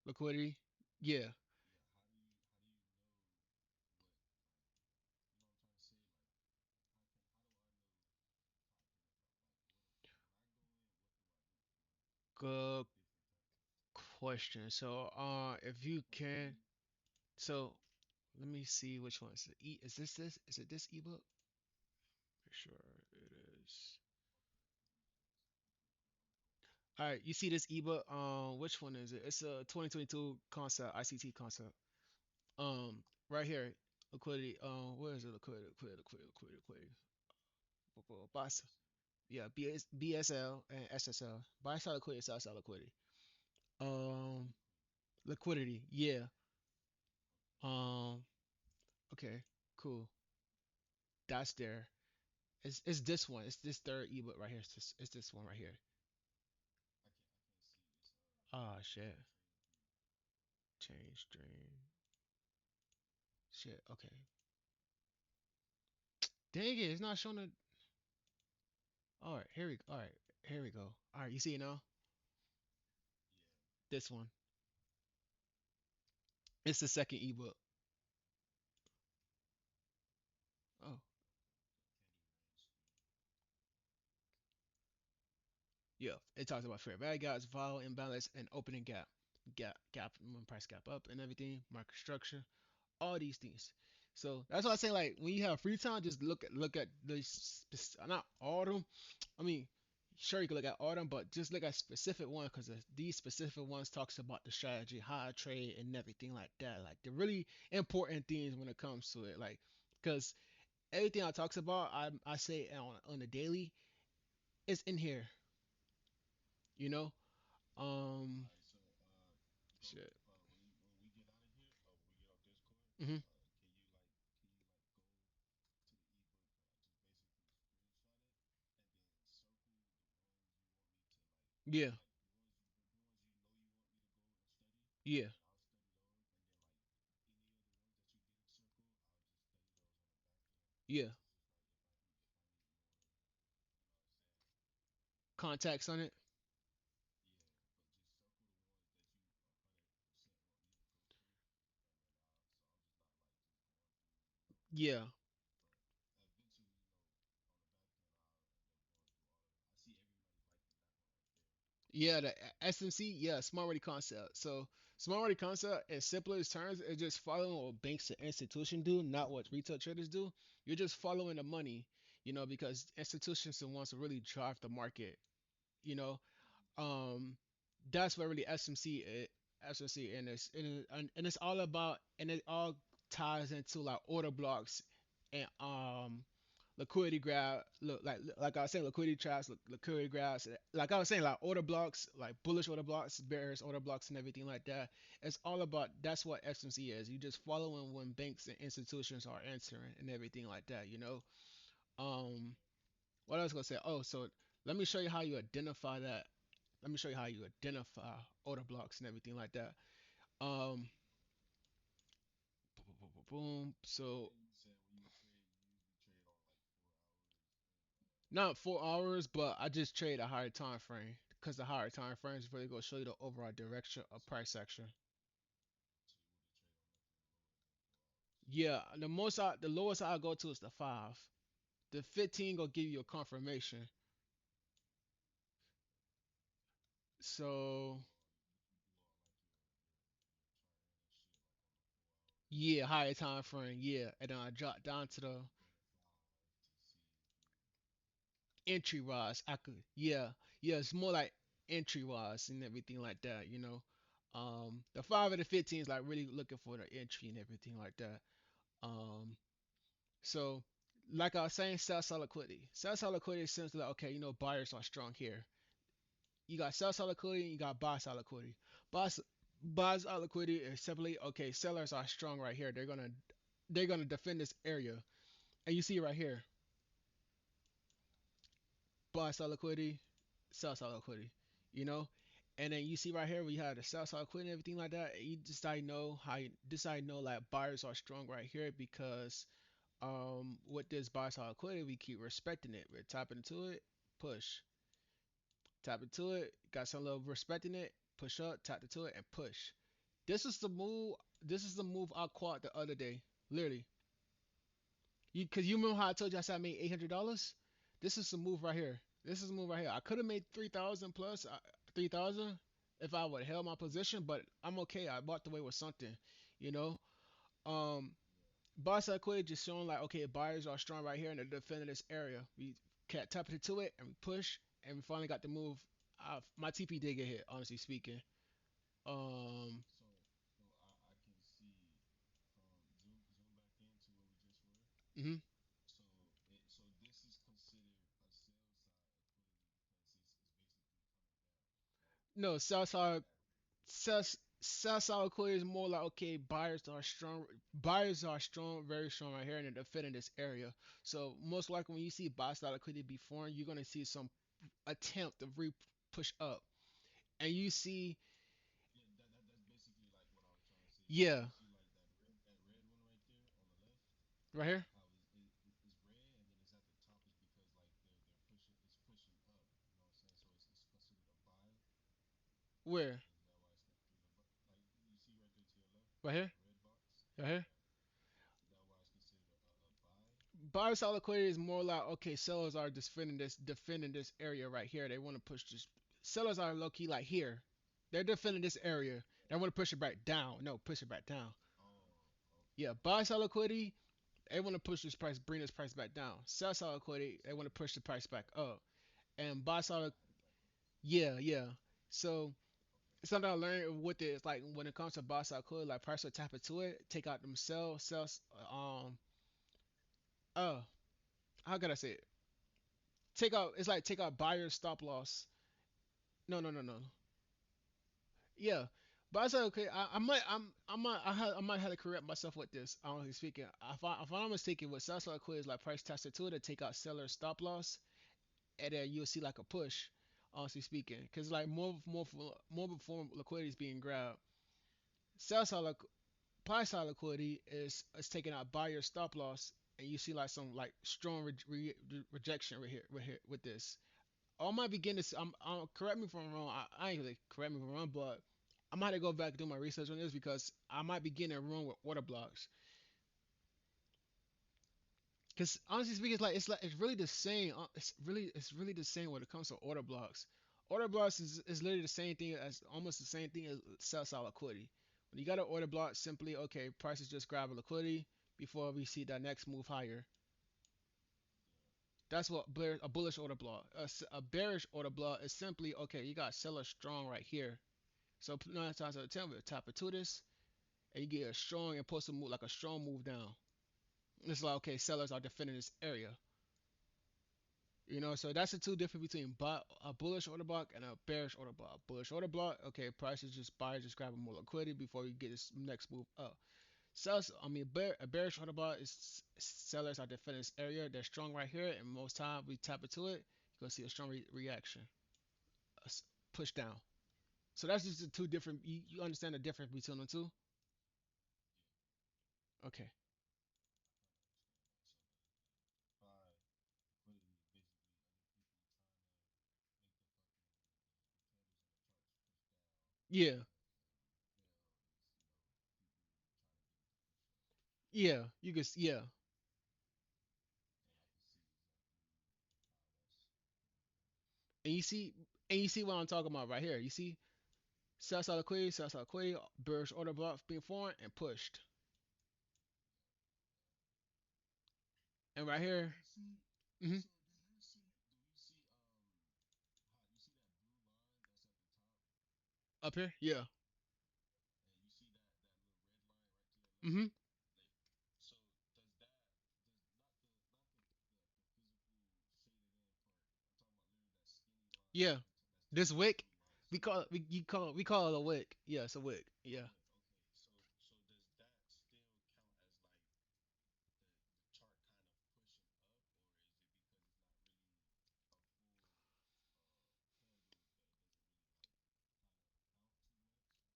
liquidity. Yeah. Good question. So, if you can, so let me see which one is it. Is this? Is it this ebook? For sure, it is. All right, you see this ebook? Which one is it? It's a 2022 concept, ICT concept. Right here, liquidity. Where is it? Liquidity. BIS, yeah, BSL and SSL. Buy side liquidity, sell side liquidity. Um, liquidity. Yeah. Um. Okay. Cool. That's there. It's this one. It's this third ebook right here. It's this one right here. Ah, shit. Change stream. Shit. Okay. Dang it! It's not showing the. All right. Here we. All right. Here we go. All right. You see it now? This one. It's the second ebook. Oh. Yeah. It talks about fair value gaps, vol imbalance, and opening gap, price gap up, and everything. Market structure. All these things. So that's why I say like when you have free time, just look at the not all of them. I mean, sure you can look at all of them, but just look at specific one because these specific ones talks about the strategy, how I trade, and everything like that. Like the really important things when it comes to it, like because everything I talks about, I say on the daily is in here. You know, um, shit. Hmm. Yeah, yeah, yeah. Contacts on it. Yeah. Yeah, the SMC, yeah, smart money concept. So smart money concept, in simplest terms, is just following what banks and institutions do, not what retail traders do. You're just following the money, because institutions are the ones to really drive the market. You know, um, that's what really SMC, and it's all about, and it all ties into like order blocks and liquidity grab, look like I was saying, liquidity traps, liquidity grabs, like I was saying, like order blocks, like bullish order blocks, bearish order blocks, and everything like that. It's all about, that's what FMC is. You just following when banks and institutions are entering and everything like that. Um, what I was gonna say? Oh, so let me show you how you identify that. Let me show you how you identify order blocks and everything like that. Um, boom. So not 4 hours, but I just trade a higher time frame because the higher time frame is really gonna show you the overall direction of price action. Yeah, the lowest I go to is the 5. The 15 gonna give you a confirmation. So yeah, higher time frame, yeah, and then I drop down to the entry wise. I could, yeah, it's more like entry wise and everything like that. The 5 and the 15 is like really looking for the entry and everything like that. Um, So, like I was saying, sell sell liquidity. Sell sell liquidity is essentially like, okay, buyers are strong here. You got sell sell liquidity, and you got buy sell liquidity. Buys buys out liquidity is simply, okay, sellers are strong right here. They're gonna defend this area, and you see right here, buy sell liquidity, sell sell liquidity. You know, and then you see right here we have the sell sell liquidity and everything like that. You decide know like buyers are strong right here because with this buy side liquidity, we keep respecting it. We're tapping into it, push, tap into it, got some level of respecting it, push up, tap into it, and push. This is the move. This is the move I caught the other day. Literally, cause you remember how I told you I said I made $800. This is the move right here. This is the move right here. I could have made 3,000 plus 3,000 if I would have held my position, but I'm okay. I walked away with something, you know. Um, Buy side quit just showing like okay, buyers are strong right here and they're defending this area. We kept tapping into it and we push and we finally got the move. My TP did get hit, honestly speaking. Um, hmm no, South side quit is more like okay, buyers are strong. Buyers are strong, very strong right here, and they're defending this area. So most likely when you see buy side liquidity be formed, you're gonna see some attempt to re push up, and you see yeah, right here. Where? Right here? Right here? Buyer side liquidity is more like okay, sellers are defending this area right here. They want to push this. Sellers are low key like here. They're defending this area. They want to push it back down. No, push it back down. Yeah, buy side liquidity. They want to push this price, bring this price back down. Sell side liquidity. They want to push the price back up. And buy side, yeah, yeah. So something I learned with it is like when it comes to buy side liquidity, like price will tap into it, take out them sells. Uh, how can I say it? Take out. It's like take out buyer stop loss. No, no, no, no. Yeah, but I said okay. I might have to correct myself with this. Honestly speaking, if I'm mistaken, what sell side quit is like price tester to to take out seller stop loss, and then you'll see like a push. Honestly speaking, because like more before liquidity is being grabbed. Sell side buy side liquidity is taking out buyer stop loss, and you see like some like strong rejection right here with this. All my beginners, correct me if I'm wrong. I ain't really correct me if I'm wrong, but I might have to go back and do my research on this because I might be getting it wrong with order blocks. Because honestly speaking, it's really the same. It's really the same when it comes to order blocks. Order blocks is literally the same thing as almost the same thing as sell side liquidity. When you got an order block, simply okay, prices just grab a liquidity before we see that next move higher. That's what a bullish order block. A bearish order block is simply okay. You got seller strong right here. So 9 times out of 10, we'll tap into this, and you get a strong impulsive move, like a strong move down. It's like okay, sellers are defending this area. So that's the two difference between a bullish order block and a bearish order block. Bullish order block, okay, prices just buyers just grabbing more liquidity before you get this next move up. A bearish order block is sellers are defending this area. They're strong right here, and most time we tap into it, you're gonna see a strong reaction, a push down. So that's just the two different. You understand the difference between the two? Okay. Yeah. Yeah. You can. Yeah. And you see what I'm talking about right here. You see South Side Quay, bearish order blocks being formed and pushed. And right here, hmm up here, yeah. hmm Yeah. This wick, we call it a wick. Yeah, it's a wick. Yeah.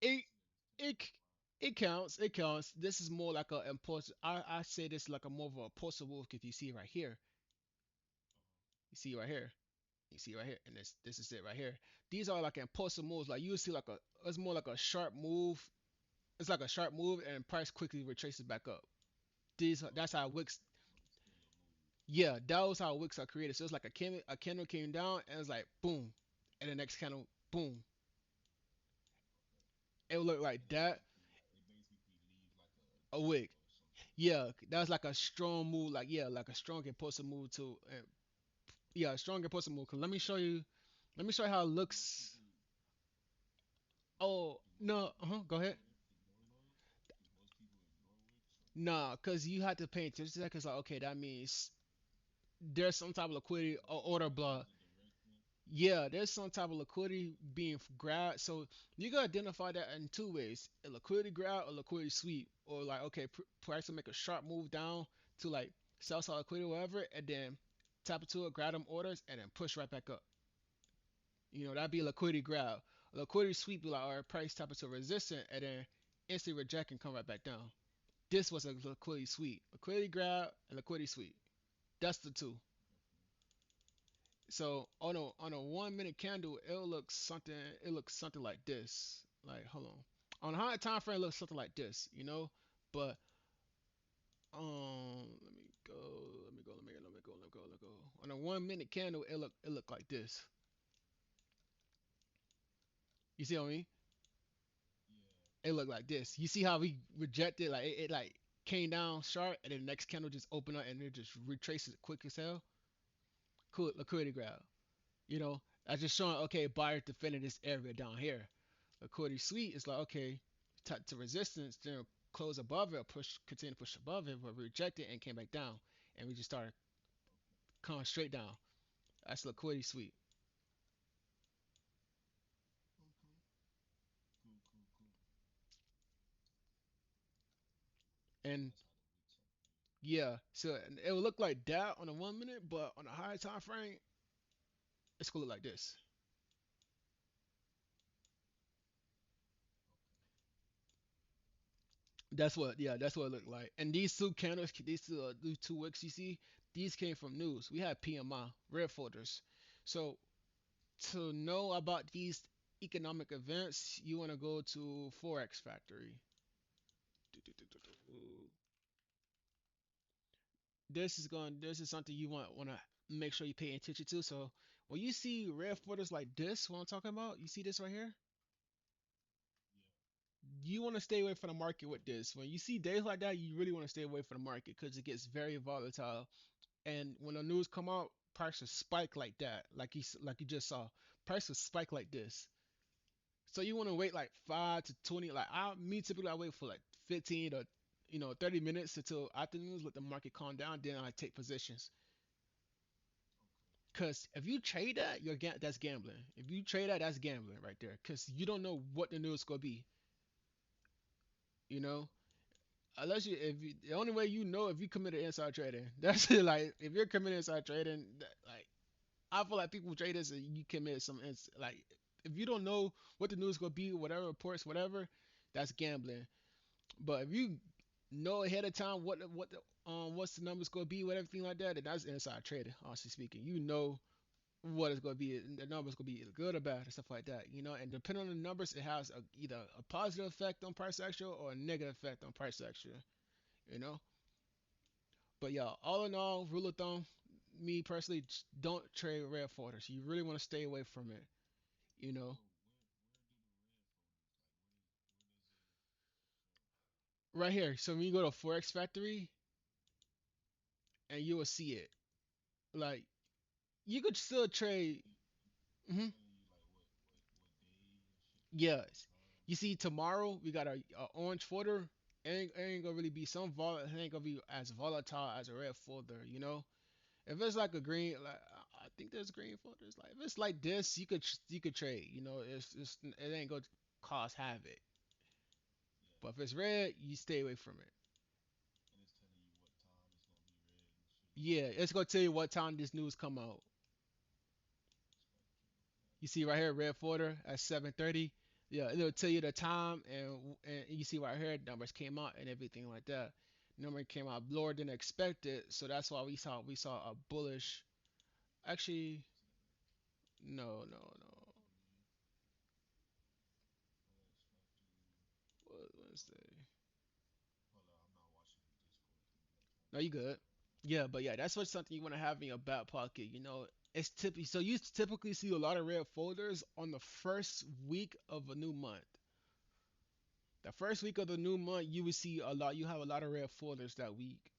It it it counts. It counts. This is more like a impulse. I say this like a more of a impulsive move if you see right here. You see right here. You see right here, and this is it right here. These are like impulsive moves. Like you see like a it's more like a sharp move It's like a sharp move, and price quickly retraces back up. These that's how wicks. Yeah, that was how wicks are created. So it's like a candle came down, and it's like boom, and the next candle boom. It would look like that. A wick. Yeah, that's like a strong move. Like yeah, like a strong impulsive move too. Yeah, a strong impulsive move. 'Cause let me show you. Let me show you how it looks. Oh no, go ahead. Nah, cause you had to pay attention to that. Cause like okay, that means there's some type of liquidity or order block. Yeah, there's some type of liquidity being grabbed. So you can identify that in two ways: a liquidity grab, a liquidity sweep, or like okay, price will make a sharp move down to like sell side liquidity, or whatever, and then tap into it, grab them orders, and then push right back up. That'd be a liquidity grab. A liquidity sweep be like, all right, price tap into resistance, and then instantly reject and come right back down. This was a liquidity sweep, liquidity grab, and liquidity sweep. That's the two. So on a 1 minute candle, it looks something like this. Like hold on a higher time frame, it looks something like this. But let me go, let me go. On a 1 minute candle, it look like this. You see what I mean? It looked like this. You see how we rejected, like it like came down sharp, and then the next candle just opened up, and it just retraces quick as hell. Cool liquidity grab. That's just showing okay, buyer defending this area down here. Liquidity sweet is like okay, to resistance, then close above it, or continue to push above it, but reject it and came back down, and we just started coming straight down. That's liquidity sweet. And yeah, so it would look like that on a 1 minute, but on a higher time frame, it's gonna look like this. That's what it looked like. And these two candles, these two wicks you see, these came from news. We had PMI red folders. So to know about these economic events, you want to go to Forex Factory. This is something you want to make sure you pay attention to. So when you see red folders like this, what I'm talking about, you see this right here. You want to stay away from the market with this. When you see days like that, you really want to stay away from the market because it gets very volatile. And when the news come out, prices spike like that, like you just saw. Prices spike like this. So you want to wait like 5 to 20. Like typically I wait for like 15 to 30 minutes until after the news, let the market calm down. Then I take positions. Cause if you trade that, that's gambling. If you trade that, that's gambling right there. Cause you don't know what the news gonna be. You know, unless the only way you know if you committed inside trading. That's it. Like if you're committing inside trading, like I feel like people trade this and you commit like if you don't know what the news is gonna be, whatever reports, whatever, that's gambling. But if you know ahead of time what's the numbers gonna be, with everything like that, then that's inside trading. Honestly speaking, you know what it's gonna be. The numbers gonna be either good or bad and stuff like that. And depending on the numbers, it has either a positive effect on price action or a negative effect on price action. You know. But yeah, all in all, rule of thumb, me personally, just don't trade red folders. You really want to stay away from it. You know, right here. So when you go to Forex Factory, and you will see it. Like you could still trade. hmm Yes. You see, tomorrow we got a orange folder. Ain't gonna really be it ain't gonna be as volatile as a red folder. If it's like a green, like I think there's green folders. Like if it's like this, you could trade. It ain't gonna cause havoc. But if it's red, you stay away from it. Yeah, it's gonna tell you what time this news come out. You see right here, red folder at 7:30. Yeah, it'll tell you the time, and you see right here, numbers came out and everything like that. Number came out lower than expected, so that's why we saw a bullish. Actually, no, no, no. Thursday. No, you good. Yeah, but yeah, that's what's something you want to have in your back pocket. You know, it's typically so you typically see a lot of red folders on the first week of a new month. The first week of the new month, you will see a lot. You have a lot of red folders that week.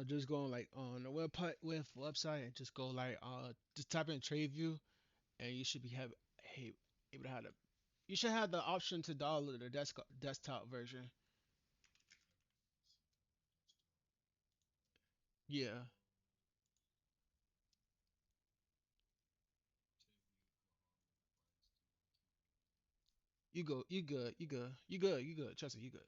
Just going like on the website and just go like just type in TradeView and you should be hey, able to have the you should have the option to download the desktop version. Yeah, you good. Trust me, you good.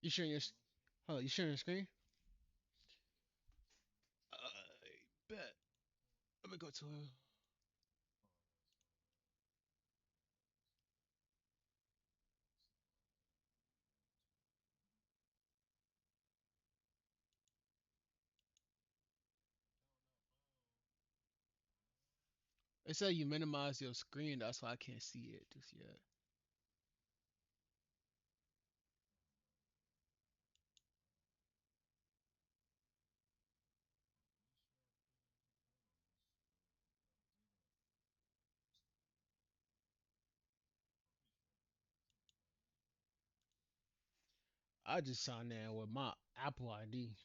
You sharing your hold on, you sharing your screen? I bet. Let me go to it. It said you minimize your screen. That's why I can't see it just yet. I just signed in with my Apple ID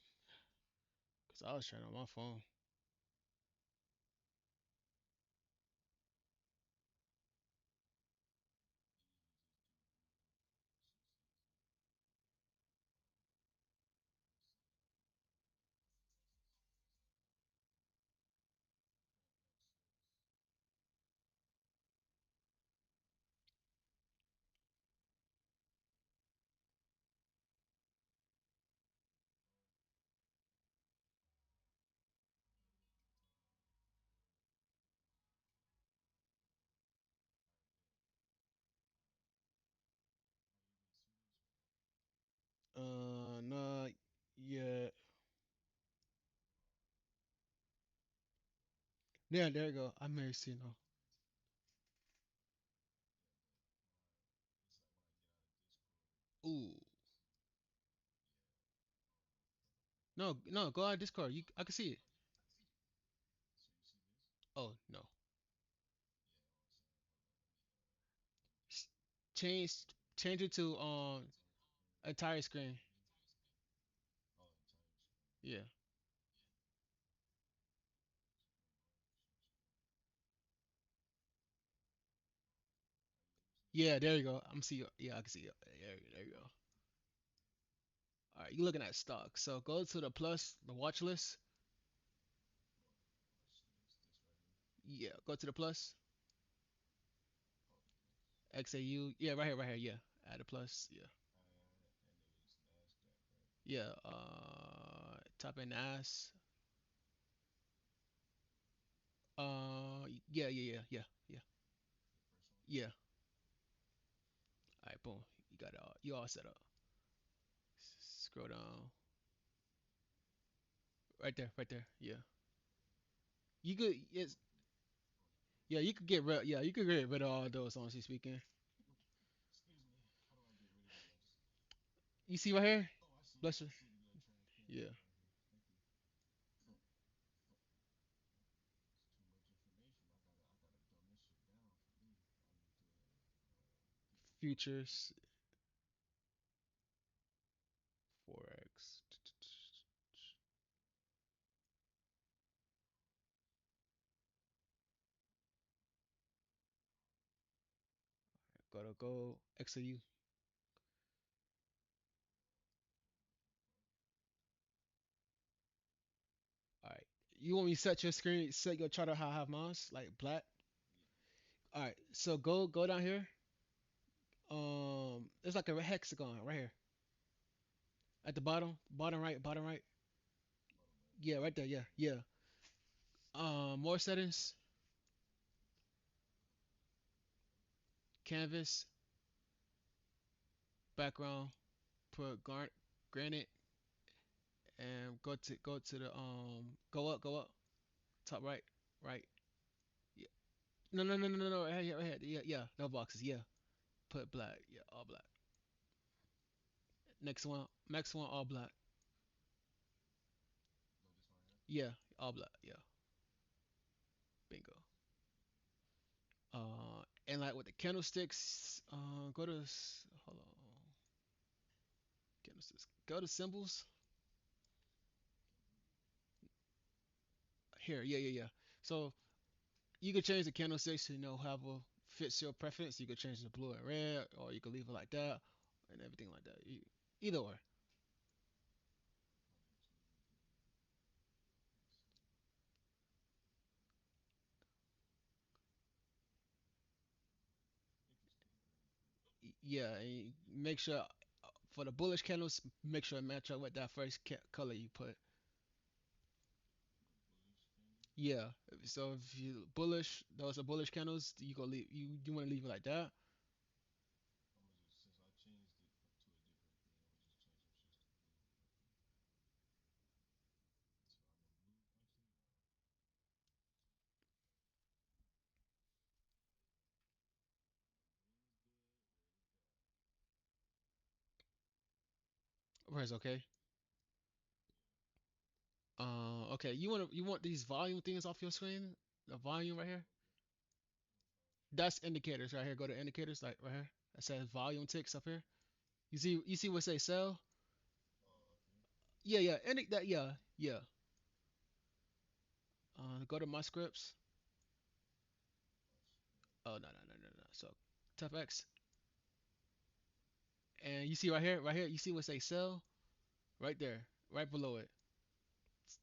because I was trying on my phone. No, yeah, yeah. There you go. I may see now. Ooh, no, no. Go out Discord. I can see it. Oh no. S- Change, change it to entire screen. Yeah, yeah. There you go. I'm see. Yeah, I can see it. There you go. All right, you're looking at stock. So go to the plus, the watch list. Yeah, go to the plus. XAU. Yeah, right here, right here. Yeah, add a plus. Yeah, yeah. Type in ass. Yeah, yeah, yeah, yeah, yeah, yeah. All right, boom. You got it all. You all set up. Scroll down. Right there, right there. Yeah. You could it's yeah, you could get rid yeah, you could get rid of all those honestly speaking. You see right here? Bless you. Yeah. Futures. Forex. Go to go XAU. Alright. You want me to set your screen, set your chart how I have mine, like black? Alright, so go down here. It's like a hexagon right here. At the bottom right, bottom right. Yeah, right there, yeah, yeah. More settings, canvas, background, put granite, and go to the go up, top right, right. Yeah. No, no, no, no, no, no. Right here, right here. Yeah, yeah. No boxes. Yeah. Put black. Yeah, all black. Next one, all black. Yeah, all black. Yeah, bingo. And like with the candlesticks, hold on, candlesticks. Go to symbols. Here, yeah, yeah, yeah. So you can change the candlesticks to have a fits your preference. You could change the blue and red, or you could leave it like that, and everything like that. Either way. Yeah, and make sure for the bullish candles, make sure it match up with that first color you put. Yeah. So if you bullish, those are bullish candles. You go leave. You want to leave it like that. Where's okay? Okay. You want these volume things off your screen? The volume right here. That's indicators right here. Go to indicators like right here. That says volume ticks up here. You see what say sell? Yeah, yeah. That yeah, yeah. Go to my scripts. Oh no no no no no. So tap X and you see right here. You see what say sell? Right there, right below it.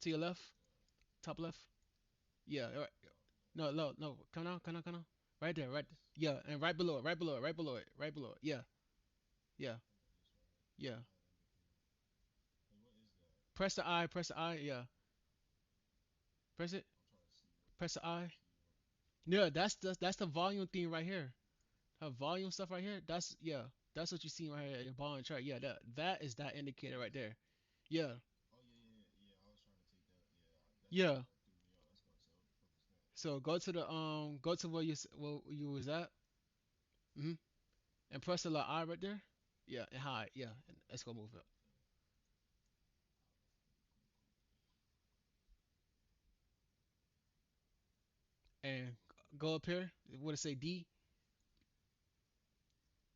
To your left, top left. Yeah, right. No, no, no. Come on, come on, come on. Right there, right. Yeah, and right below it, right below it, right below it, right below it. Yeah, yeah, yeah. Press the I. Yeah, press it. Press the I. Yeah, that's the volume thing right here. Have volume stuff right here. That's yeah. That's what you see right here. Your ball and chart. Yeah, that is that indicator right there. Yeah, yeah. So go to where you was at. Hmm. And press the little I right there. Yeah, and hide. Yeah, and let's go move it. And go up here. What it say D?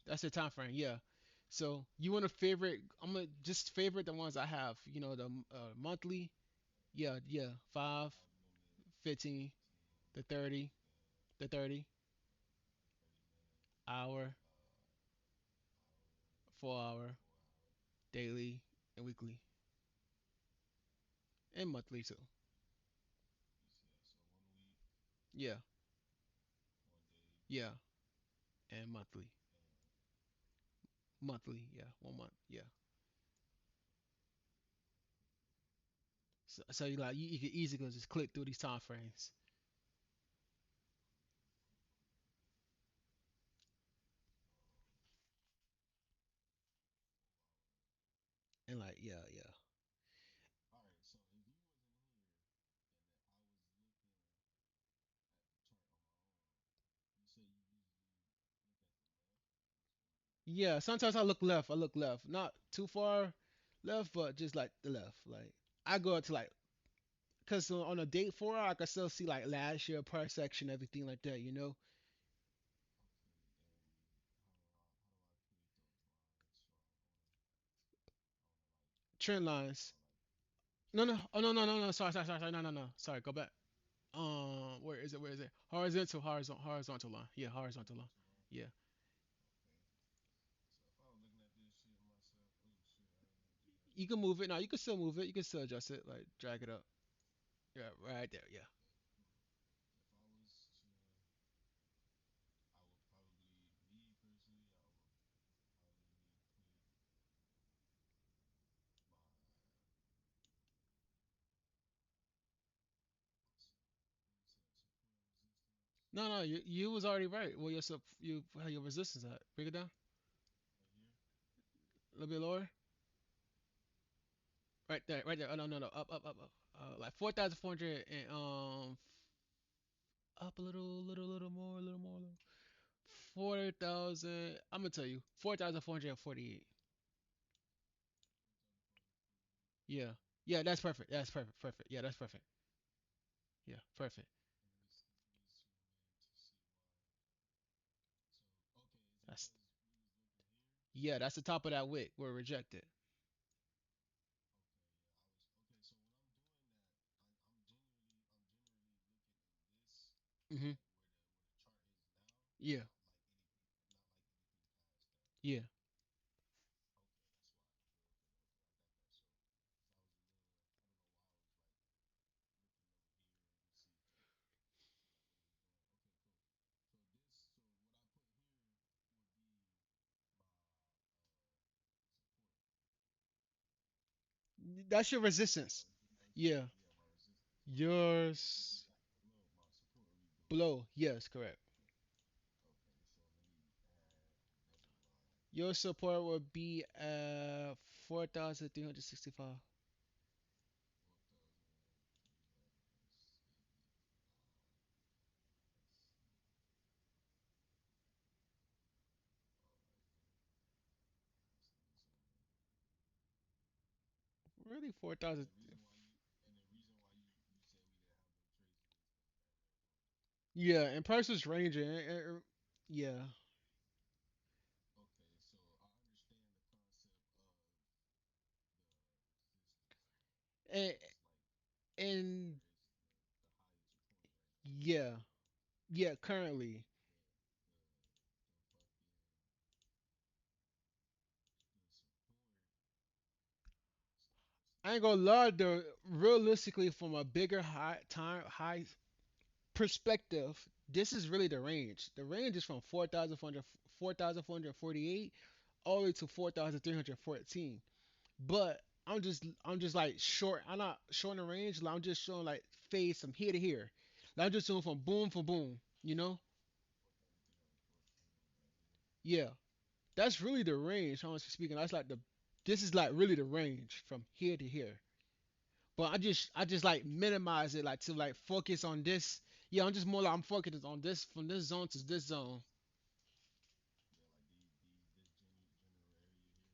That's the time frame. Yeah. So you want to favorite? I'm gonna just favorite the ones I have. The monthly. Yeah, yeah. 5, 15, the 30, the 30 hour, 4 hour, daily, and weekly, and monthly too. Yeah, yeah, and monthly, monthly. Yeah, 1 month. Yeah. So you like you can easily just click through these time frames and like Yeah, yeah. Yeah, sometimes I look left. I look left. Not too far left, but just like the left. Like I go to like, cause on a date for I can still see like last year price section, everything like that. You know, trend lines. No, no, oh no, no, no, no. Sorry, sorry, sorry, sorry. No, no, no. Sorry, go back. Where is it? Where is it? Horizontal, horizontal line. Yeah, horizontal line. Yeah, you can move it. No, you can still move it. You can still adjust it. Like drag it up. Yeah, right there. Yeah. No, no, you was already right. Well, you how your resistance at? Bring it down a little bit lower. Right there, right there. Oh no, no, no. Up, up, up, up. Like 4,400 and up a little more, a little more. 4,000. I'm gonna tell you, 4,448. Yeah, yeah. That's perfect. That's perfect. Perfect. Yeah, that's perfect. Yeah, perfect. That's yeah. That's the top of that wick. We're rejected. Mhm. Yeah. Yeah. That's your resistance. Yeah. Yours below. Yes, correct. Your support would be 4,365. Really, 4,000. Yeah, and price was ranging. Yeah, and and yeah, yeah. Currently, I ain't gonna lie. Though, realistically, from a bigger high perspective, this is really the range. The range is from 4,448 all the way to 4,314. But I'm just like short. I'm not short in the range. Like, I'm just showing like phase from here to here. Like, I'm just doing from boom for boom. You know? Yeah. That's really the range. Honestly speaking, that's like the. This is like really the range from here to here. But I just like minimize it like to like focus on this. Yeah, I'm just more like I'm focused on this from this zone to this zone.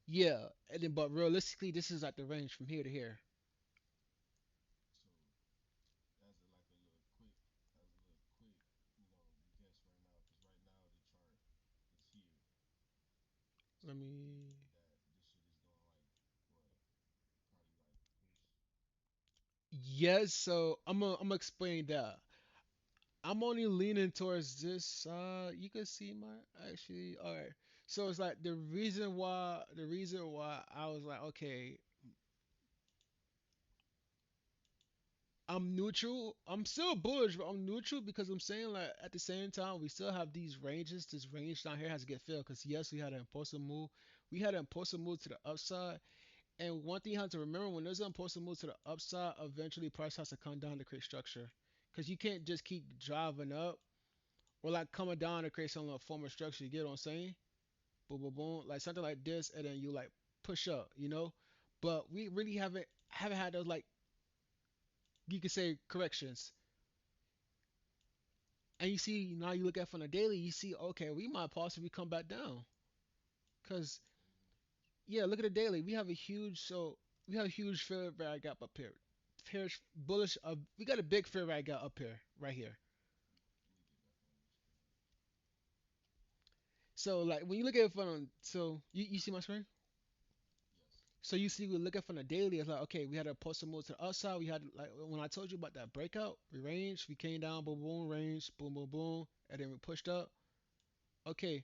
Yeah, and then but realistically, this is like the range from here to here. Let me. Yes, so I'm gonna explain that. I'm only leaning towards this side. You can see my actually. All right. So it's like the reason why I was like, okay, I'm neutral. I'm still bullish, but I'm neutral because I'm saying like at the same time we still have these ranges. This range down here has to get filled because yes, we had an impulsive move. We had an impulsive move to the upside. And one thing you have to remember when there's an impulsive move to the upside, eventually price has to come down to create structure. Because you can't just keep driving up or like coming down to create some like form of structure. You get what I'm saying? Boom, boom, boom. Like something like this, and then you like push up, you know? but we really haven't had those, like, you could say, corrections. And you see now, you look at from the daily, you see, okay, we might possibly come back down. Cause yeah, look at the daily. We have a huge fair value gap up here. Here's bullish. We got a big fair value gap up here, right here. So like when you look at it from, so you see my screen. So you see, we look at from the daily. It's like, okay, we had a post move to the upside. We had, like, when I told you about that breakout, we range, we came down, boom, boom, range, boom, boom, boom, and then we pushed up. Okay,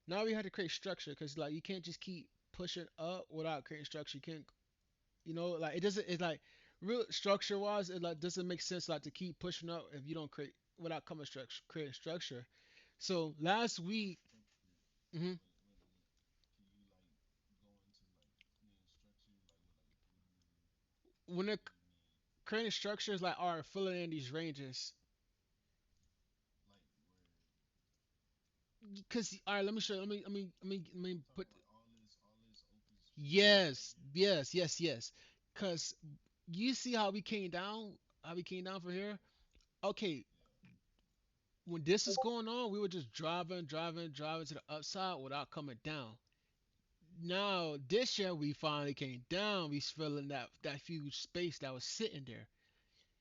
now we had to create structure, because like you can't just keep pushing up without creating structure. You can't, like, it doesn't. It's like, real structure wise, it like doesn't make sense, like, to keep pushing up if you don't create, without coming structure, creating structure. So last week, hmm when they're creating structures, like, are filling in these ranges. Because, all right, let me show you. Let me put. Yes, yes, yes, yes. Because you see how we came down, from here. Okay, when this is going on, we were just driving, driving, driving to the upside without coming down. Now this year we finally came down. We filling that huge space that was sitting there.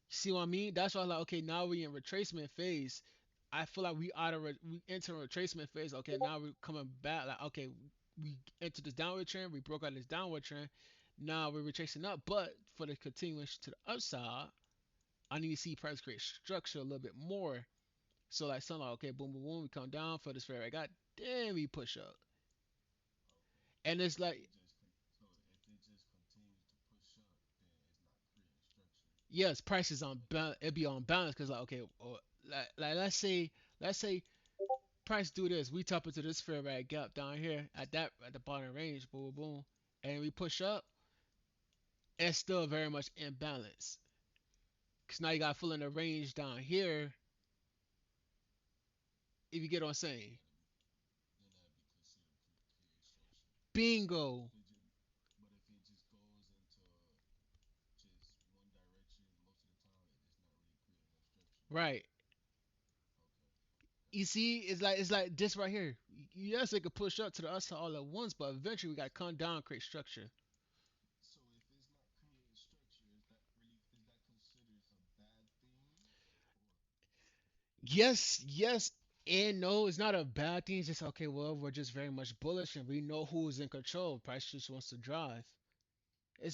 See what I mean? That's why I was like, okay, now we in retracement phase. I feel like we enter a retracement phase. Okay, now we're coming back. Like, okay, we entered this downward trend. We broke out this downward trend. Now we're retracing up. But for the continuation to the upside, I need to see price create structure a little bit more. So like something like, okay, boom, boom, boom, we come down for this fair. I got, then we push up. And it's like, yes, price is on balance. It be on balance, because like, okay, or like let's say price do this. We tap into this fair value gap down here at the bottom range, boom, boom, and we push up. It's still very much imbalance, because now you got full in the range down here. If you get what I'm saying, bingo. Right. You see, it's like this right here. Yes, it could push up to the upside all at once, but eventually we got to come down, create structure. Yes, yes, and no. It's not a bad thing. It's just, okay. Well, we're just very much bullish, and we know who's in control. Price just wants to drive.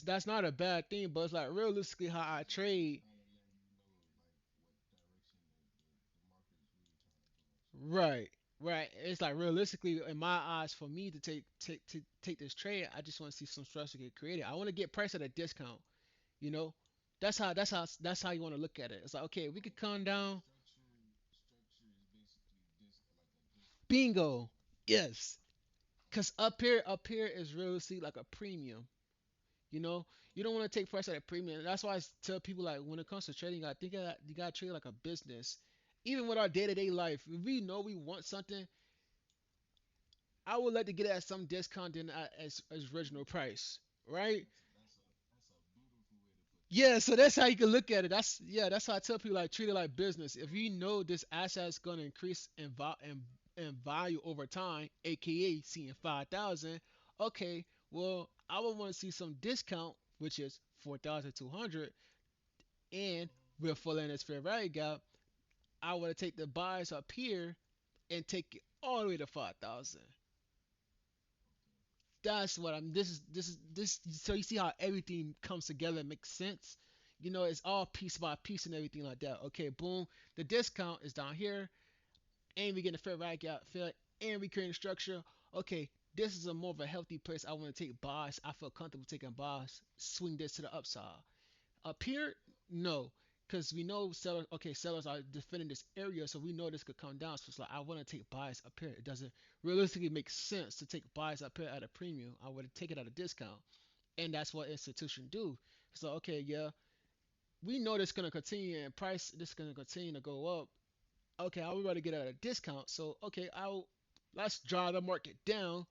That's not a bad thing, but it's like, realistically how I trade. Right, right. It's like, realistically, in my eyes, for me to take this trade, I just want to see some structure get created. I want to get price at a discount. You know, that's how you want to look at it. It's like, okay, we could come down. Bingo. Yes. Cause up here is really like a premium. You know, you don't want to take price at a premium. That's why I tell people, like, when it comes to trading, I think that you gotta trade like a business. Even with our day-to-day life, if we know we want something, I would like to get it at some discount than as original price, right? Yeah, so that's how you can look at it. That's how I tell people, like, treat it like business. If you know this asset is gonna increase in value over time, aka seeing 5,000, okay, well, I would want to see some discount, which is 4,200, and we're full in this fair value gap. I want to take the buys up here and take it all the way to 5,000. That's what I'm. This. So you see how everything comes together and makes sense. It's all piece by piece and everything like that. Okay, boom. The discount is down here, and we get a fair value out, fair, and we create a structure. Okay, this is a more of a healthy place. I want to take buys. I feel comfortable taking buys. Swing this to the upside. Up here, no, because we know sellers. Okay, sellers are defending this area, so we know this could come down. So it's like, I want to take buys up here. It doesn't realistically make sense to take buys up here at a premium. I would take it at a discount, and that's what institutions do. So, okay, yeah, we know this gonna continue and price. This is gonna continue to go up. Okay, I would rather get it at a discount. So, okay, let's drive the market down.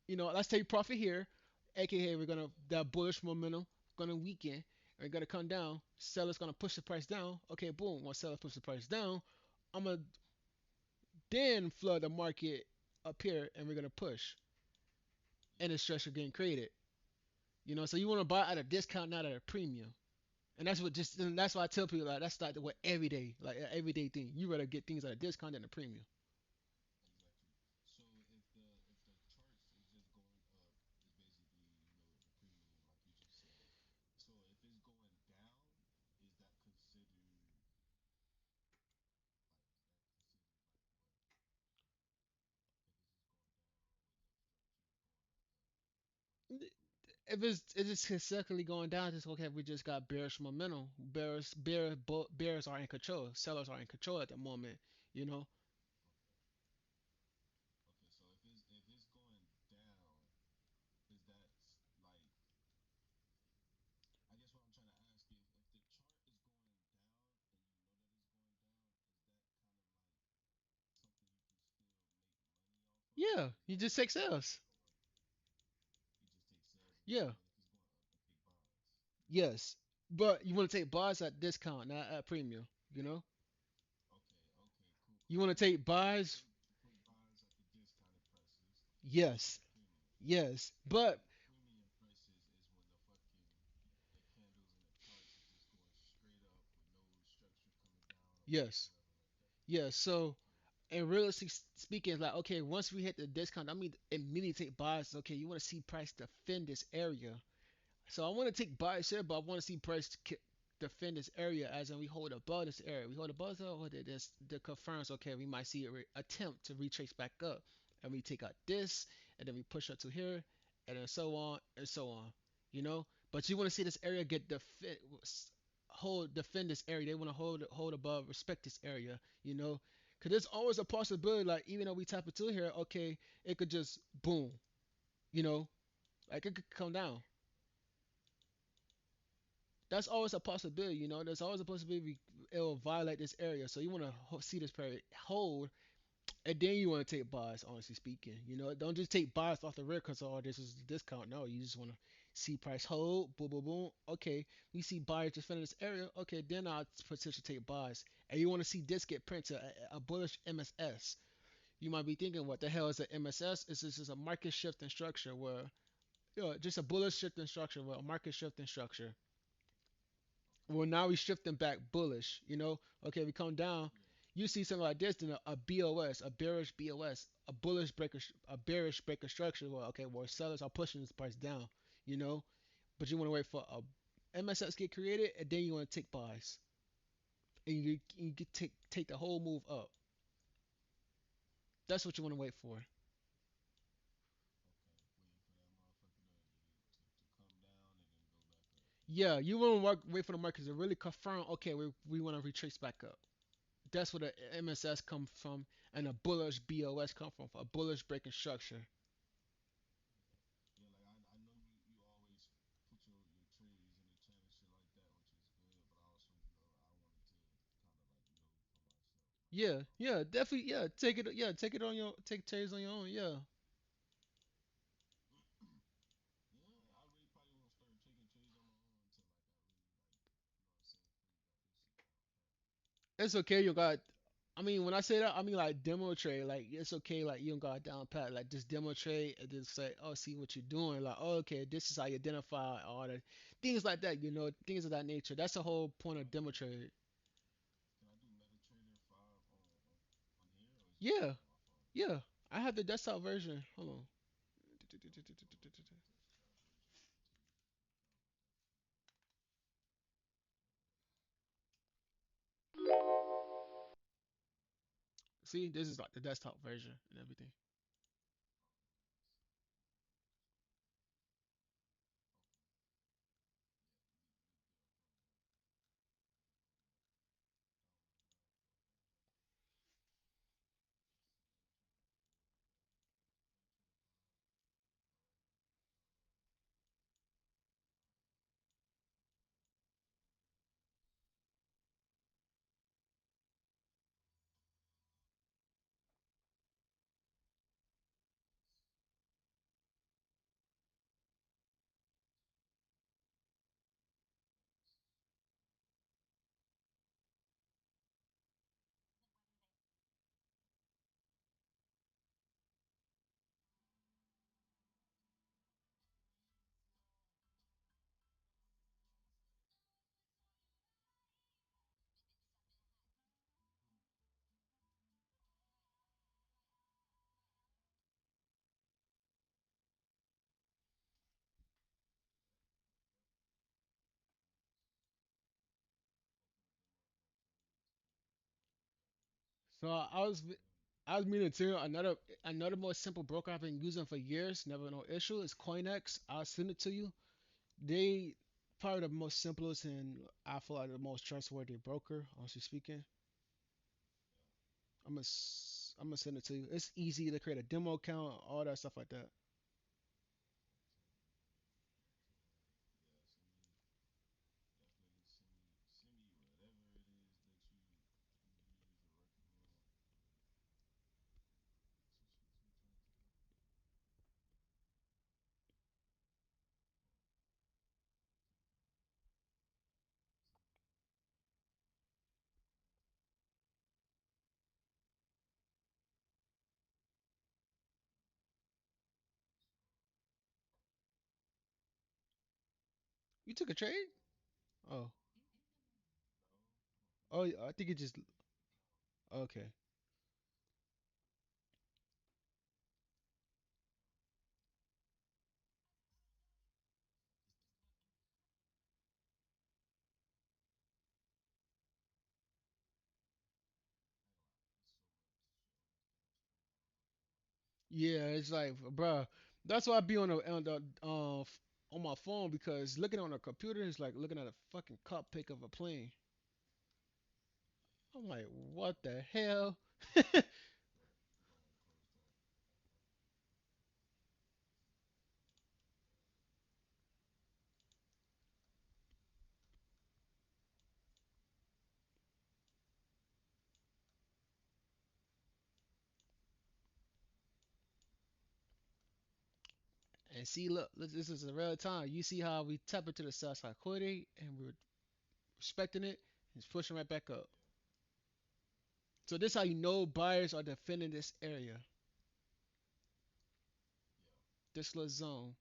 Let's take profit here. aka we're gonna that bullish momentum gonna weaken and we're gonna come down. Seller's gonna push the price down. Okay, boom. Once seller push the price down, I'm gonna then flood the market up here and we're gonna push and the structure getting created. So you want to buy at a discount, not at a premium. And that's why I tell people like that's like the what everyday like an everyday thing. You rather get things at a discount than a premium. If it's consistently going down, just okay. We just got bearish momentum. Bears are in control. Sellers are in control at the moment. You know. Yeah, you just take sales. Yeah. Yes, but you want to take buys at discount, not at premium. You know. You want to take buys. Yes. Yes. But yes. Yes. So and realistic speaking, it's like okay, once we hit the discount, I mean immediately take buys. Okay, you want to see price defend this area. So I want to take buys here, but I want to see price defend this area as in we hold above this area. We hold above this that confirms okay, we might see a attempt to retrace back up, and we take out this, and then we push up to here, and then so on and so on. You know, but you want to see this area get defend this area. They want to hold above, respect this area. You know, because there's always a possibility like even though we tap into here, okay, it could just boom. You know, like it could come down. That's always a possibility, There's always a possibility it'll violate this area. So you want to see this period hold, and then you want to take buys. Honestly speaking, don't just take buys off the rip because oh this is the discount. No, you just want to see price hold, boom, boom, boom. Okay, we see buyers defending this area. Okay, then I'll potentially take buys, and you want to see this get printed a bullish MSS. You might be thinking, what the hell is a MSS? It's just a market shifting structure where, just a bullish shifting structure, where a market shifting structure. Well, now we shifting back bullish. Okay, we come down. You see something like this, then a BOS, a bearish BOS, a bearish breaker structure. Well, okay, well, sellers are pushing this price down, you know, but you want to wait for a MSX get created, and then you want to take buys, and you get take the whole move up. That's what you want to wait for. Yeah, you want to wait for the market to really confirm. Okay, we want to retrace back up. That's where the MSS come from, and a bullish BOS come from, a bullish breaking structure. Yeah, yeah, definitely. Yeah, take it. Yeah, take trades on your own. Yeah, it's okay. You got. I mean, when I say that, I mean like demo trade. Like it's okay. Like you don't got down pat. Like just demo trade and just say, oh, see what you're doing. Like, oh, okay, this is how you identify all the things like that. Things of that nature. That's the whole point of demo trade. Yeah, yeah. I have the desktop version. Hold on. See, this is like the desktop version and everything. So I was meaning to another more simple broker I've been using for years, never no issue, is CoinX. I'll send it to you. They probably the most simplest and I feel like the most trustworthy broker, honestly speaking. I'm gonna send it to you. It's easy to create a demo account, all that stuff like that. You took a trade? Oh, oh, I think it just okay. Yeah, it's like, bruh, that's why I be on my phone because looking on a computer is like looking at a fucking cockpit of a plane. I'm like, what the hell? And see, look, this is a real time. You see how we tap into the sell side liquidity and we're respecting it. It's pushing right back up. So this how you know buyers are defending this area, this little zone.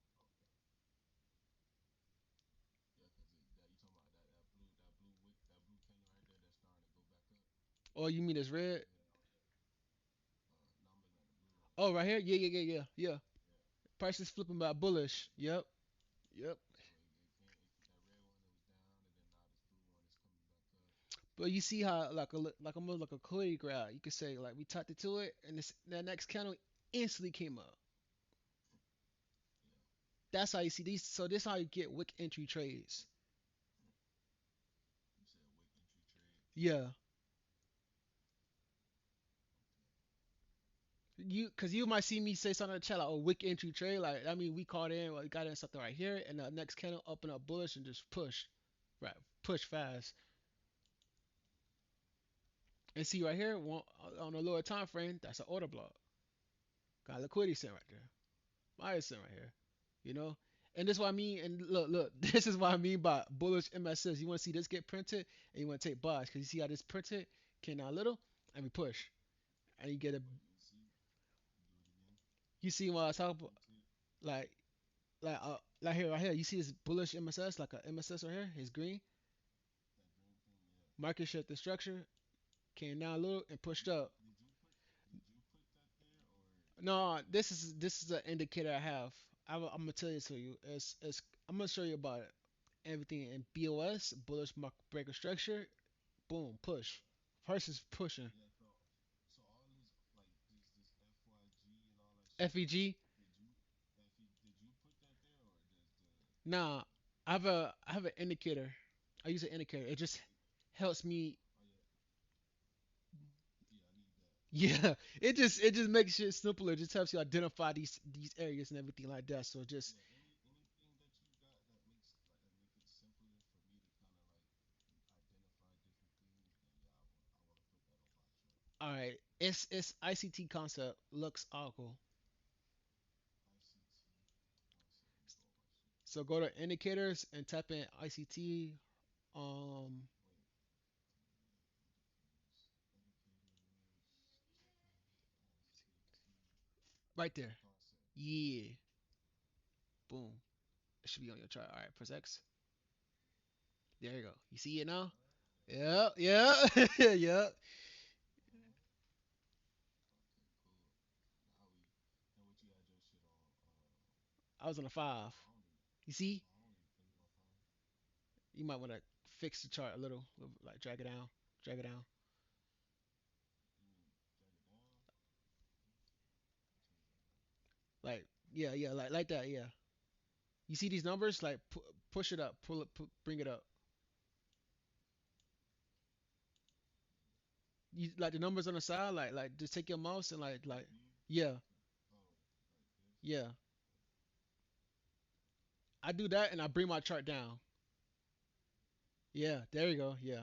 Oh, you mean it's red? Oh, right here? Yeah, yeah, yeah, yeah, yeah. Price is flipping by bullish. Yep, yep. But you see how like almost like a choreograph. You could say like we tapped into it, and this that next candle instantly came up. That's how you see these. So this how you get wick entry trades. Yeah, cause you might see me say something in the chat like, "Oh, wick entry trade." Like I mean, we caught in, well, we got in something right here, and the next candle up and up bullish and just push, right? Push fast. And see right here, on the lower time frame, that's an order block. Got liquidity sitting right there. Why is sitting right here? You know? And this is what I mean. And look, this is what I mean by bullish MSS. You want to see this get printed, and you want to take buys because you see how this printed came down a little, and we push, and you get a. You see what I was talking about? Like, like here, right here. You see this bullish MSS, like a MSS right here. It's green. Market shift the structure came down a little and pushed up. No, this is an indicator I have. I'm gonna tell it to you. It's I'm gonna show you about it. Everything in BOS, bullish market breaker structure, boom, push. First is pushing. FEG. Nah, I have an indicator. I use an indicator. It just helps me. Yeah, it just makes it simpler. It just helps you identify these areas and everything like that. So just all right. It's ICT concept looks awful. So go to indicators and type in ICT. Um, right there. Yeah. Boom. It should be on your chart. All right. Press X. There you go. You see it now? Yeah. Yeah. Yeah. I was on a five. You see? You might want to fix the chart a little, like drag it down, drag it down. Like yeah, yeah, like that. Yeah. You see these numbers? Like push it up, pull it, bring it up. You like the numbers on the side? Like just take your mouse and like yeah, yeah. I do that and I bring my chart down. Yeah, there you go. Yeah.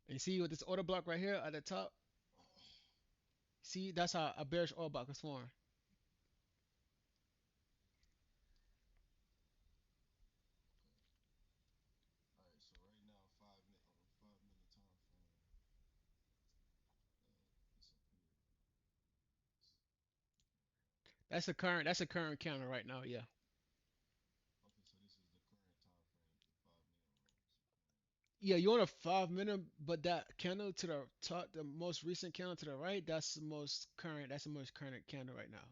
And see with this order block right here at the top. See, that's how a bearish order block is formed. That's a current. That's a current counter right now. Yeah. Yeah, you're on a 5 minute, but that candle to the top, the most recent candle to the right, that's the most current. That's the most current candle right now.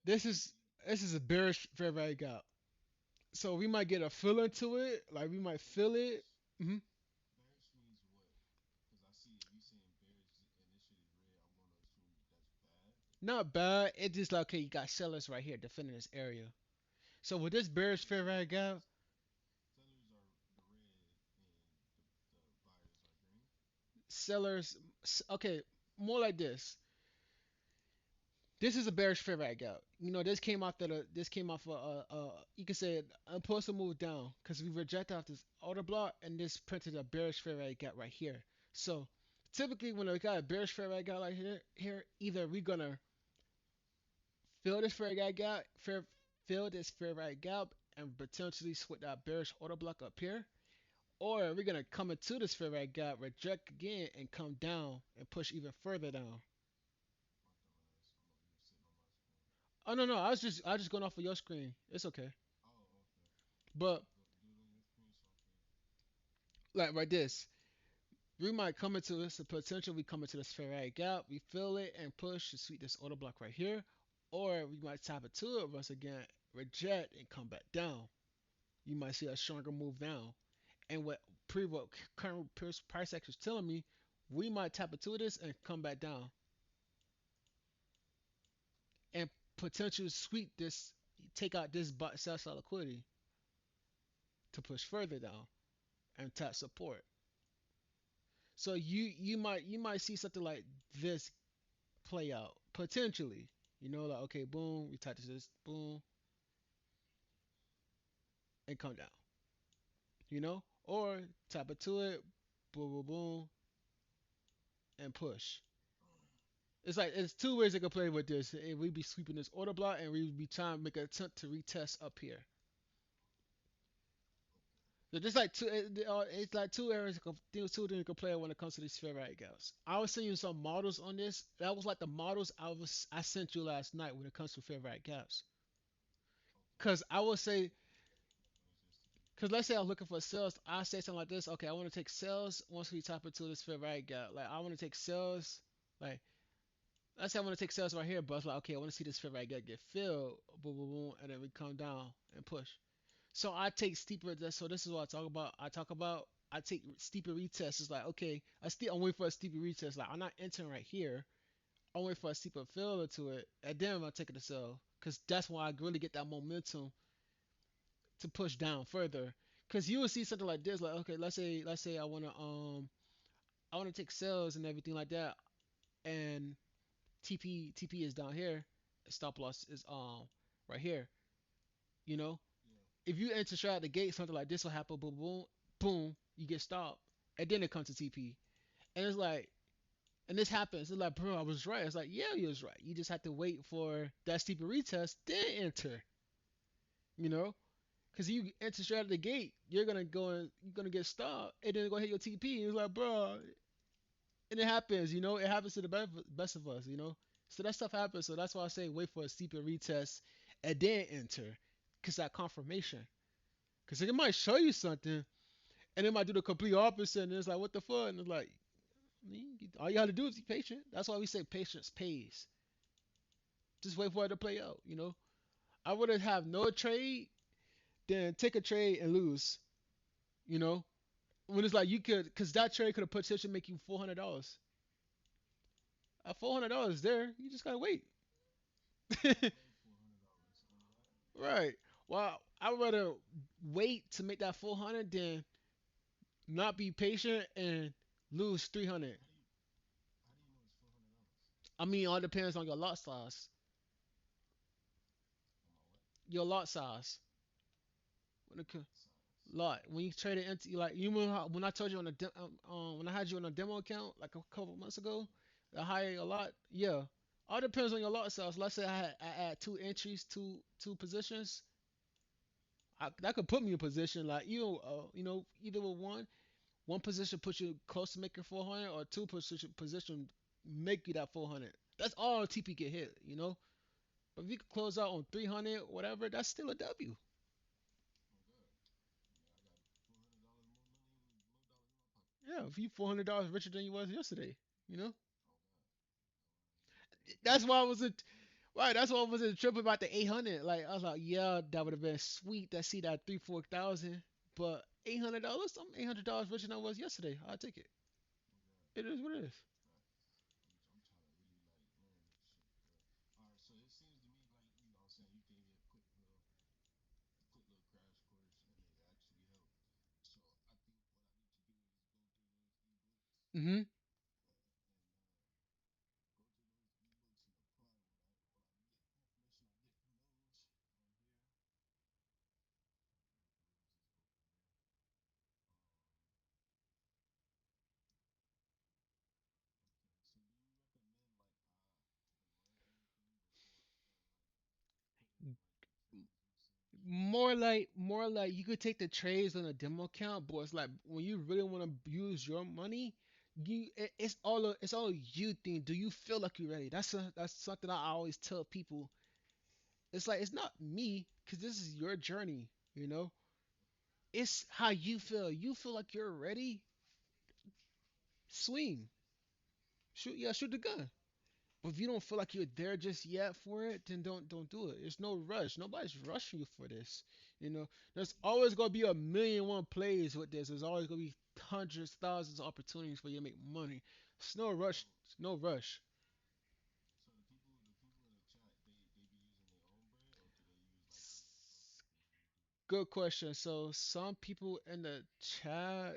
This is this is a bearish fair value gap. So we might get a feel into it, like we might feel it. Hmm. Not bad. It's just like okay, you got sellers right here defending this area. So with this bearish fair value gap, sellers, okay, more like this. This is a bearish fair value gap. You know, this came off you could say a impulsive move down because we rejected off this order block and this printed a bearish fair value gap right here. So typically when we got a bearish fair value gap like here, either we're gonna fill this fair value gap, fill this fair value gap, and potentially switch that bearish order block up here, or we're gonna come into this fair value gap, reject again, and come down and push even further down. Oh no, no, I was just going off of your screen. It's okay. But like right this, we might come into this the potential. We come into this fair value gap, we fill it and push to sweep this order block right here, or we might tap into it once again, reject and come back down. You might see a stronger move down. And what current price action is telling me, we might tap into this and come back down and potentially sweep this, take out this sell side liquidity to push further down and tap support. So you might see something like this play out potentially. You know, like okay, boom, we tap this, boom, and come down. You know, or tap into it, boom, boom, boom, and push. It's two ways they can play with this. We be sweeping this order block, and we be trying to make an attempt to retest up here. So just like it's like two areas, two things you can play when it comes to these fair value gaps. I was sending you some models on this. That was like the models I sent you last night when it comes to fair value gaps. Cause I would say, cause let's say I was looking for sales, I say something like this. Okay, I want to take sales once we tap into this fair value gap. Like I want to take sales, like let's say I want to take sales right here, but it's like okay, I want to see this fair value gap get filled, boom, boom, boom, and then we come down and push. So I take steeper. So this is what I talk about. I take steeper retests. It's like okay, I'm waiting for a steeper retest. Like I'm not entering right here. I'm waiting for a steeper failure to it, and then I'm gonna take it to sell. Cause that's why I really get that momentum to push down further. Cause you will see something like this. Like okay, let's say I wanna take sales and everything like that, and TP is down here. Stop loss is right here. You know, if you enter straight out the gate, something like this will happen. Boom, boom, boom. You get stopped, and then it comes to TP, and it's like, and this happens. It's like, bro, I was right. It's like, yeah, you was right. You just have to wait for that steeper retest, then enter. You know, because you enter straight out the gate, you're gonna get stopped, and then go hit your TP. And it's like, bro, and it happens. You know, it happens to the best of us. You know, so that stuff happens. So that's why I say wait for a steeper retest, and then enter, because that confirmation. Because it might show you something, and it might do the complete opposite. And it's like, what the fuck? And it's like, all you got to do is be patient. That's why we say patience pays. Just wait for it to play out. I would have no trade than take a trade and lose. You know, when it's like you could, because that trade could have potentially make you $400. At $400 there, you just gotta wait. Right. Well, I would rather wait to make that 400 than not be patient and lose 300. I mean, all depends on your lot size. Your lot size. When it lot when you trade it into like you remember when I told you on the when I had you on a demo account like a couple months ago, the higher your lot, yeah. All depends on your lot size. Let's say I add two entries, two positions. That could put me in a position like either with one position puts you close to making 400 or two position make you that 400. That's all TP get hit. But if you could close out on 300 whatever, that's still a W. Yeah, if you $400 richer than you was yesterday, you know. That's why I was a right. That's why I was a trip about the 800. Like I was like, yeah, that would have been sweet. To see that 3 4 thousand, but $800. I'm $800 richer than I was yesterday. I'll take it. It is what it is. Mm-hmm. More like you could take the trades on a demo account, but it's like when you really want to use your money, it's all a you thing. Do you feel like you're ready? That's something I always tell people. It's like it's not me, because this is your journey. You know, it's how you feel. You feel like you're ready. Swing, shoot, yeah, shoot the gun. But if you don't feel like you're there just yet for it, then don't do it. There's no rush. Nobody's rushing you for this. There's always gonna be a million one plays with this. There's always gonna be hundreds, thousands of opportunities for you to make money. It's no rush. It's no rush. Good question. So some people in the chat.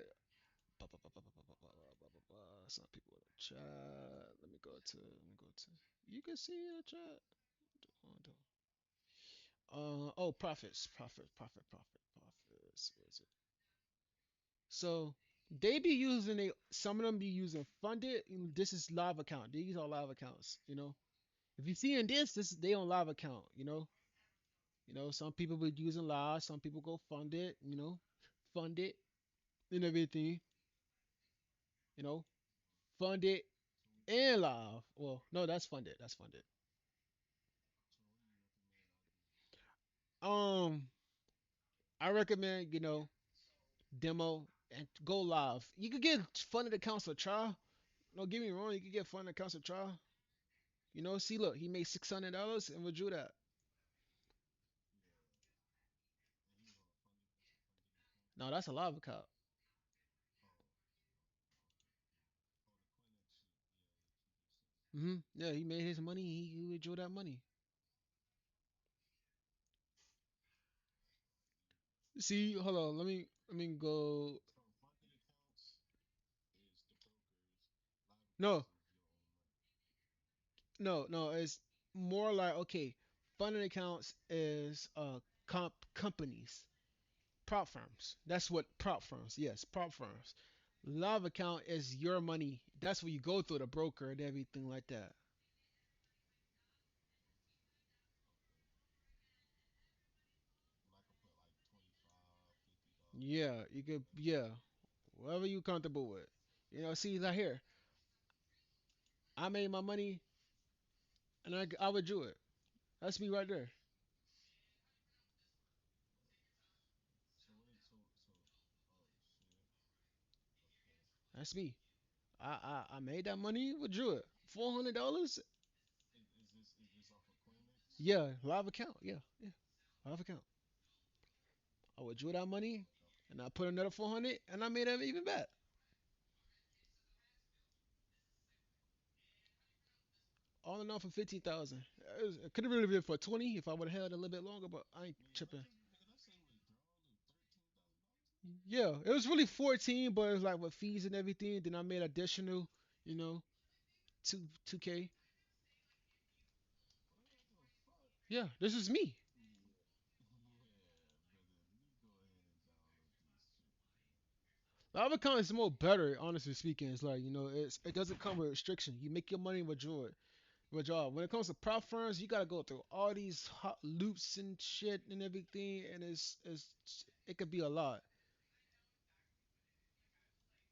Some people in the chat. Let me go to. Let me go to. You can see in the chat. Oh, profits. What is it? So they be using some of them be using funded. This is live account. These are live accounts. If you see in this they on live account. Some people be using live, some people go funded and everything. You know, funded and live. Well, no, that's funded. That's funded. Um, I recommend demo and go live. You could get funded accounts for trial. Don't get me wrong, you could get funded accounts for trial. See, look, he made $600 and withdrew that. No, that's a live account. Yeah, he made his money. He withdrew that money. See, hold on. Let me go. No, no. It's more like okay. Funded accounts is companies, prop firms. That's what prop firms. Yes, prop firms. Live account is your money. That's where you go through the broker and everything like that. Yeah, you could. Yeah, whatever you comfortable with. See like here. I made my money and I withdrew it. That's me right there. That's me. I made that money, withdrew it. $400. Yeah, live account. Yeah, yeah, live account. I withdrew that money, and I put another 400, and I made it even better. All in all for 15,000. It could have really been for 20 if I would have held a little bit longer, but I ain't tripping. Yeah, it was really 14, but it was like with fees and everything. Then I made additional, you know, two K. Yeah, this is me. Live account is more better, honestly speaking. It's like it doesn't come with restriction. You make your money withdraw it. Withdraw. When it comes to prop firms, you gotta go through all these hot loops and shit and everything, and it could be a lot,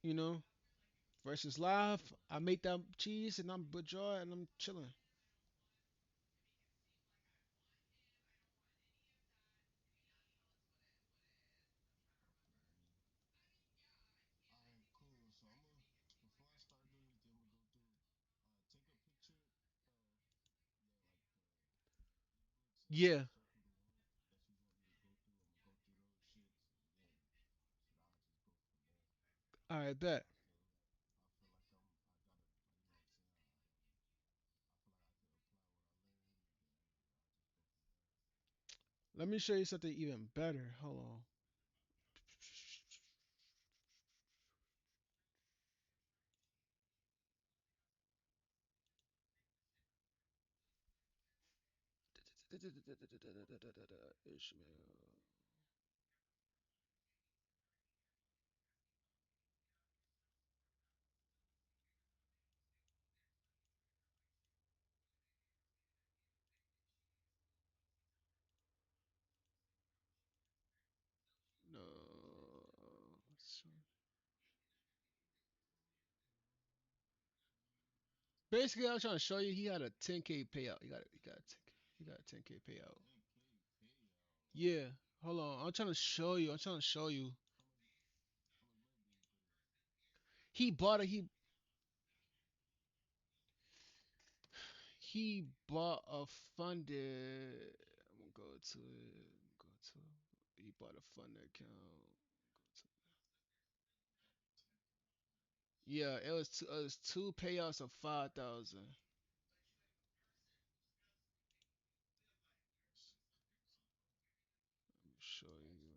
you know. Versus live, I make that cheese and I'm withdraw and I'm chilling. Yeah, I bet. Let me show you something even better. Hold on. Ishmael. No. Basically, I was trying to show you he had a 10K payout. He got a 10K payout. Yeah. Hold on. I'm trying to show you. I'm trying to show you. He bought a he bought a funded. I'm gonna go to it. Go to. He bought a funded account. Yeah, it was two payouts of 5,000. Show you.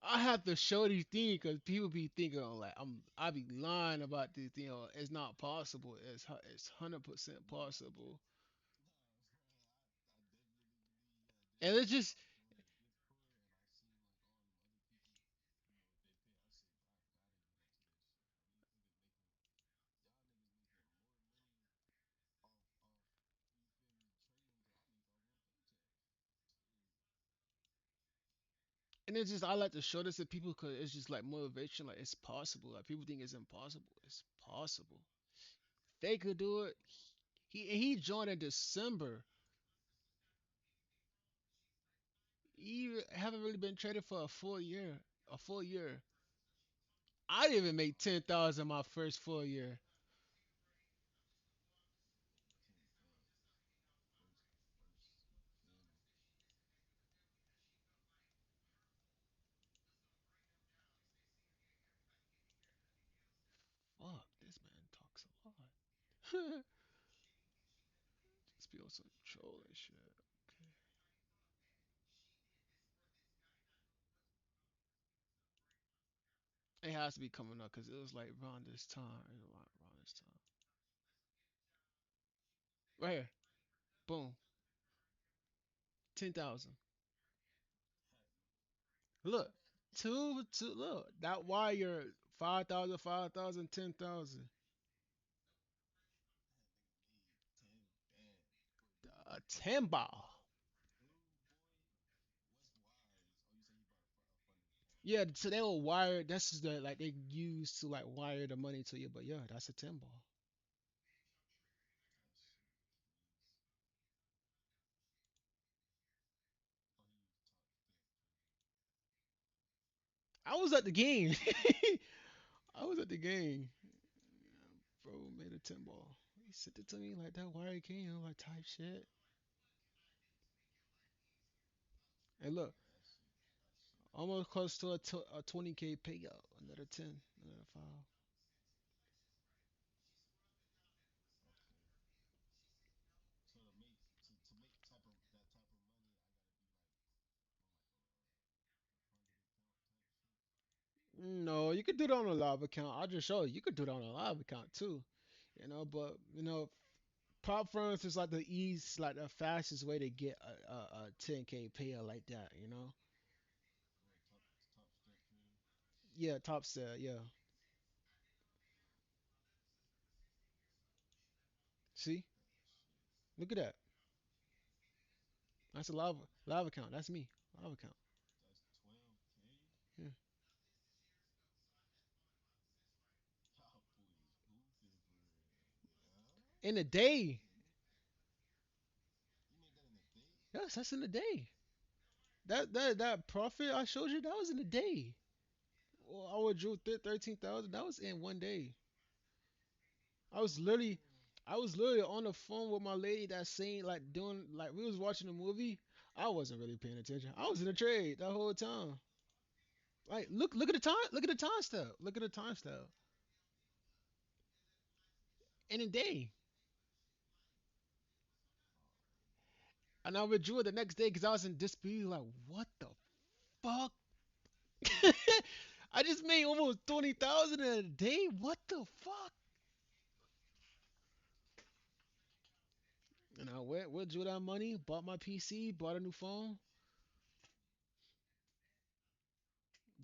I have to show these things because people be thinking like I be lying about these things. It's not possible. It's 100% possible. And it's just and it's just I like to show this to people because it's just like motivation. Like it's possible. Like people think it's impossible. It's possible. They could do it. He joined in December. He haven't really been traded for a full year. A full year. I didn't even make 10,000 my first full year. Fuck, this man talks a lot. Just be on some troll and shit. Okay. It has to be coming up because it was like around this time. It was around this time. Right here. Boom. 10,000. Look. Look. That wire, 5,000, 5,000, 10,000. A 10 ball. Yeah, so they will wire. That's just the like they use to like wire the money to you. But yeah, that's a 10 ball. I was at the game. I was at the game. Bro made a 10 ball. He sent it to me like that wire came like type shit. And look, almost close to a 20K payout. Another 10, another 5. No, you could do that on a live account. I'll just show you. You could do that on a live account too. But prop firms is like the ease, like the fastest way to get a 10K payout like that. Yeah, top set. Yeah. See, look at that. That's a live account. That's me. Live account. Yeah. In a day. Yes, that's in a day. That profit I showed you, that was in a day. Well, I would drew 13,000. That was in one day. I was literally, I was literally on the phone with my lady that saying like doing like we was watching a movie. I wasn't really paying attention. I was in a trade that whole time. Like look at the time. Look at the time step. Look at the time step. In a day. And I withdrew it the next day because I was in disbelief. Like what the fuck? I just made almost 20,000 in a day. What the fuck? And I withdrew that money, bought my PC, bought a new phone,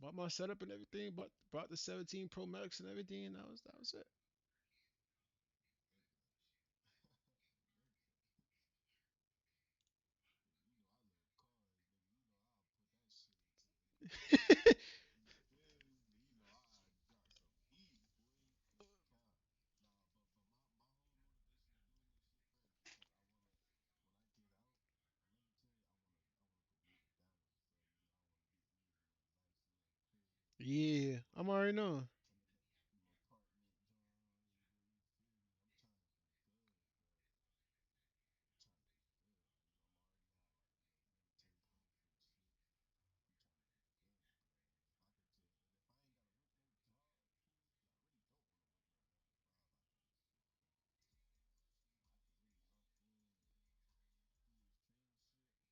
bought my setup and everything, bought the 17 Pro Max and everything, and that was it. Yeah, I'm already knowing.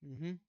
Hmm.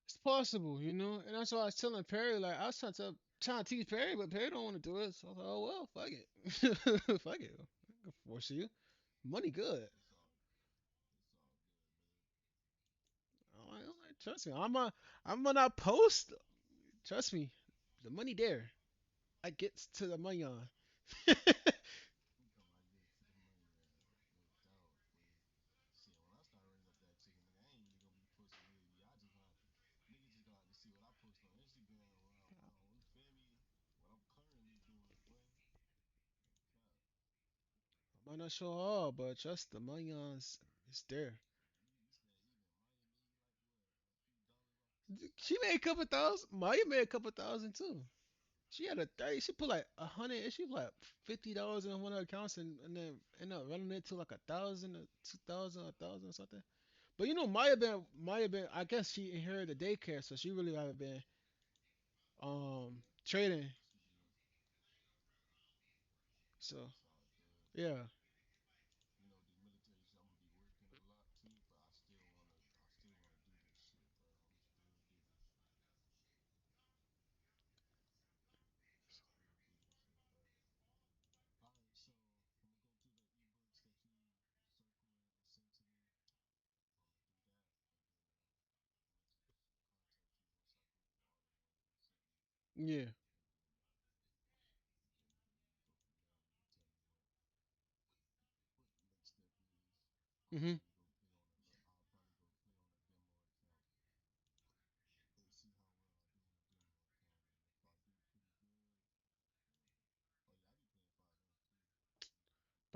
It's possible, and that's why I was telling Perry. Like I was trying to teach Perry, but Perry don't want to do it. So I thought, oh well, fuck it, fuck it. I can force you. Money good. Trust me. I'm gonna post. Trust me, the money there. I get to the money on. I might not show all, but trust the money on is there. She made a couple thousand. Maya made a couple thousand too. She had a 30. She put like 100. She put like $50 in one of her accounts and then ended up running it to like 1,000 or 2,000, 1,000 or something. But Maya been. I guess she inherited the daycare, so she really haven't been trading. So yeah. Yeah. Mhm.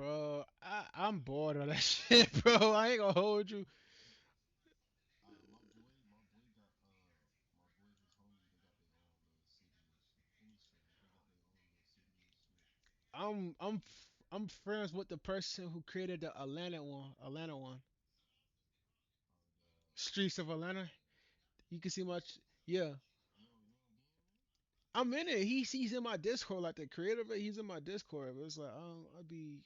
bro. I'm bored of that shit, bro. I ain't gonna hold you. I'm friends with the person who created the Atlanta one. Atlanta one. Streets of Atlanta. You can see much. Yeah, I'm in it. He's in my Discord, like the creator of it. He's in my Discord. But it's like I'll be.